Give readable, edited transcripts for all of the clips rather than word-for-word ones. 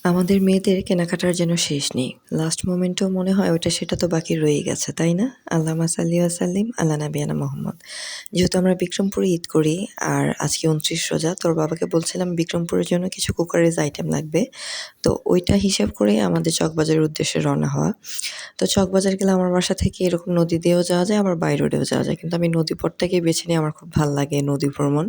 আমাদের মেয়েদের কেনাকাটার যেন শেষ নেই। লাস্ট মোমেন্টেও মনে হয় ওইটা সেটা তো বাকি রয়েই গেছে, তাই না? আল্লাহুম্মা সাল্লি ওয়া সাল্লিম আলা নাবিয়ানা মুহাম্মদ। যেহেতু আমরা বিক্রমপুরে ঈদ করি আর আজকে ২৯ রোজা, তোর বাবাকে বলছিলাম বিক্রমপুরের জন্য কিছু কুকারিজ আইটেম লাগবে। তো ওইটা হিসাব করেই আমাদের চকবাজারের উদ্দেশ্যে রওনা হওয়া। তো চকবাজার গেলে আমার বাসা থেকে এরকম নদী দিয়েও যাওয়া যায়, আবার বাই রোডেও যাওয়া যায়। কিন্তু আমি নদী পথটাকেই বেছে নিই, আমার খুব ভাল লাগে নদী ভ্রমণ।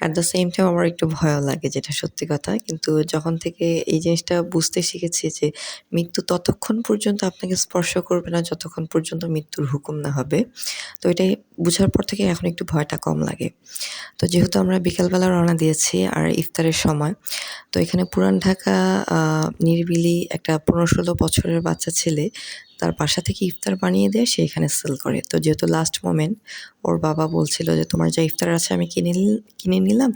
অ্যাট দ্য সেম টাইম আমার একটু ভয়ও লাগে, যেটা সত্যি কথা। কিন্তু যখন থেকে এই জিনিসটা বুঝতে শিখেছি যে মৃত্যু ততক্ষণ পর্যন্ত আপনাকে স্পর্শ করবে না যতক্ষণ পর্যন্ত মৃত্যুর হুকুম না হবে। তো এটাই বুঝার পর থেকে এখন একটু ভয়টা কম লাগে। তো যেহেতু আমরা বিকালবেলা রওনা দিয়েছি আর ইফতারের সময়, তো এখানে পুরান ঢাকা আ নিরিবিলি একটা ১৫-১৬ বছরের বাচ্চা ছেলে তার বাসা থেকে ইফতার বানিয়ে দেয়, সে এখানে সেল করে। তো যেহেতু লাস্ট মোমেন্ট, ওর বাবা বলছিল যে, "তোমার যা ইফতার আছে আমি কিনে নিলাম।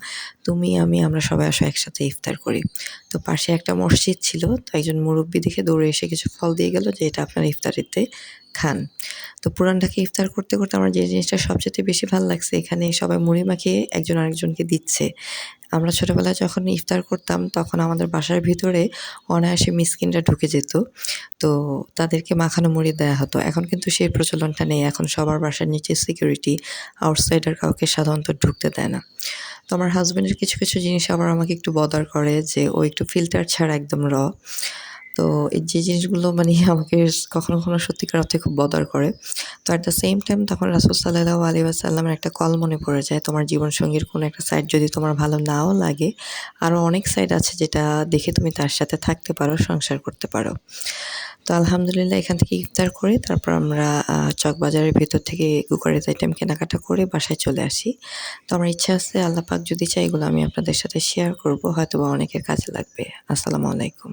তুমি, আমরা সবাই আসো একসাথে ইফতার করি।" তো পাশে একটা মসজিদ ছিল। তো একজন মুরুব্বি দেখে দৌড়ে এসে কিছু ফল দিয়ে গেল যে, "এটা আপনারা ইফতারিতে খান।" তো পুরান ঢাকায় ইফতার করতে, করতে আমার যে জিনিসটা সবচাইতে বেশি ভাল লাগছে, এখানে সবাই মুড়ি মাখিয়ে একজন আরেকজনকে দিচ্ছে। আমরা ছোটবেলায় যখন ইফতার করতাম তখন আমাদের বাসার ভিতরে অনায়াসে মিসকিনরা ঢুকে যেত। তো তাদেরকে মাখানো মুড়ি দেয়া হতো। এখন কিন্তু সেই প্রচলনটা নেই। এখন সবার বাসার নিচে সিকিউরিটি, আউটসাইডার কাউকে সাধারণত ঢুকতে দেয় না। তো আমার হাসব্যান্ডের কিছু, কিছু জিনিস আবার আমাকে একটু বদার করে যে ও একটু ফিল্টার ছাড়া একদম তো এই যে জিনিসগুলো মানে আমাকে কখনো, কখনো সত্যিকার অর্থে খুব বদার করে। তো এট দ্য সেম টাইম তখন রাসূল সাল্লাল্লাহু আলাইহি ওয়াসাল্লামের একটা কল মনে পড়ে যায়। তোমার জীবনসঙ্গীর কোনো একটা সাইড যদি তোমার ভালো নাও লাগে, আরো অনেক সাইড আছে যেটা দেখে তুমি তার সাথে থাকতে পারো, সংসার করতে পারো। তো আলহামদুলিল্লাহ এখান থেকে ইফতার করে তারপর আমরা চকবাজারের ভেতর থেকে কুকারিজ আইটেম কেনাকাটা করে বাসায় চলে আসি। তো আমার ইচ্ছা আছে আল্লাহ পাক যদি চায় এগুলো আমি আপনাদের সাথে শেয়ার করব। হয়তোবা অনেকের কাজে লাগবে। আসসালামু আলাইকুম।